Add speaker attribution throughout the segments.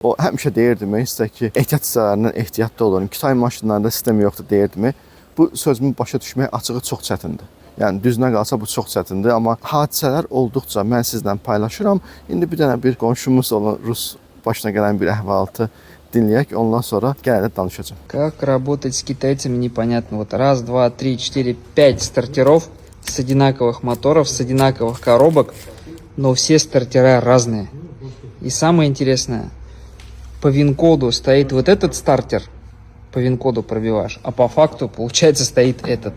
Speaker 1: O həmişə deyirdimi, sizə ki, ehtiyat hissələrindən ehtiyatlı olun. Kütay maşınlarında sistem yoxdur deyirdimi. Bu sözümü başa düşmək açığı çox çətindir. Yəni düzünə qalsa bu çox çətindir, amma hadisələr olduqca mən sizlə paylaşıram. İndi bir dənə bir qonşumuz olan Rus başına gələn bir əhvalatı dinləyək, ondan sonra gələcək danışacağım.
Speaker 2: Как работать с китайцами, непонятно. Вот раз, два, три, четыре, пять стартеров с одинаковых моторов, с одинаковых коробок, но все стартера разные. И самое интересное, по ВИН-коду стоит вот этот стартер, по ВИН-коду пробиваешь, а по факту, получается, стоит этот.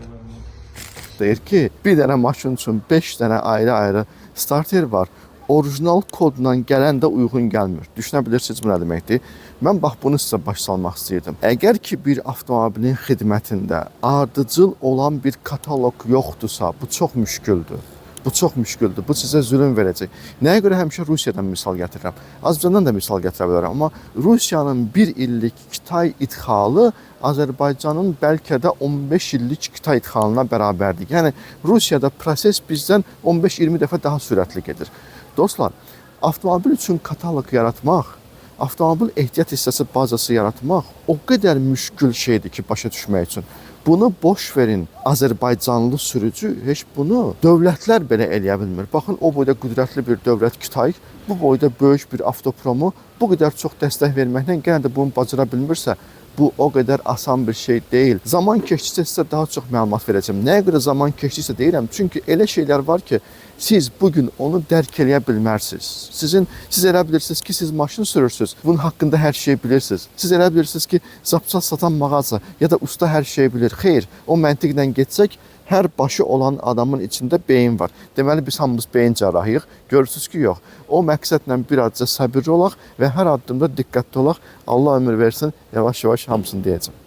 Speaker 1: Deyir ki, bir dənə maşın üçün 5 dənə ayrı-ayrı starter var. Orijinal kodla gələn də uyğun gəlmir. Düşünə bilirsiniz bu nə deməkdir? Mən bax bunu sizə baş salmaq istəyirdim. Əgər ki bir avtomobilin xidmətində ardıcıl olan bir kataloq yoxdursa, bu çox müşküldür. Bu çox müşküldür. Bu sizə zülm verəcək. Nəyə görə həmişə Rusiyadan misal gətirirəm? Azərbaycandan da misal gətirə bilərəm, amma Rusiyanın 1 illik Kitay idxalı Azərbaycanın bəlkə də 15 illik Kitay idxalına bərabərdir. Yəni Rusiyada proses bizdən 15-20 dəfə daha sürətli gedir. Dostlar, avtomobil üçün kataloq yaratmaq, avtomobil ehtiyat hissəsi bazası yaratmaq o qədər müşkül şeydir ki, başa düşmək üçün. Bunu boş verin, Azərbaycanlı sürücü heç bunu dövlətlər belə eləyə bilmir. Baxın, o boyda qüdrətli bir dövlət Kitay, bu boyda böyük bir avtopromu bu qədər çox dəstək verməklə yenə də bunu bacara bilmirsə, bu o qədər asan bir şey deyil. Zaman keçdikcə sizə daha çox məlumat verəcəm. Nəyə görə zaman keçdikcə deyirəm? Çünki elə şeylər var ki, siz bugün onu dərk eləyə bilmərsiniz. Siz elə bilirsiniz ki, siz maşın sürürsünüz. Bunun haqqında hər şeyi bilirsiniz. Siz elə bilirsiniz ki, zapçal satan mağaza ya da usta hər şeyi bilir. Xeyr, o məntiqlə getsək, hər başı olan adamın içində beyin var. Deməli, biz hamımız beyin cərrahıyıq. Görürsünüz ki, yox. O məqsədlə birazca səbirli olaq və hər addımda diqqətli olaq. Allah ömür versin, yavaş-yavaş hamısını deyəcəm.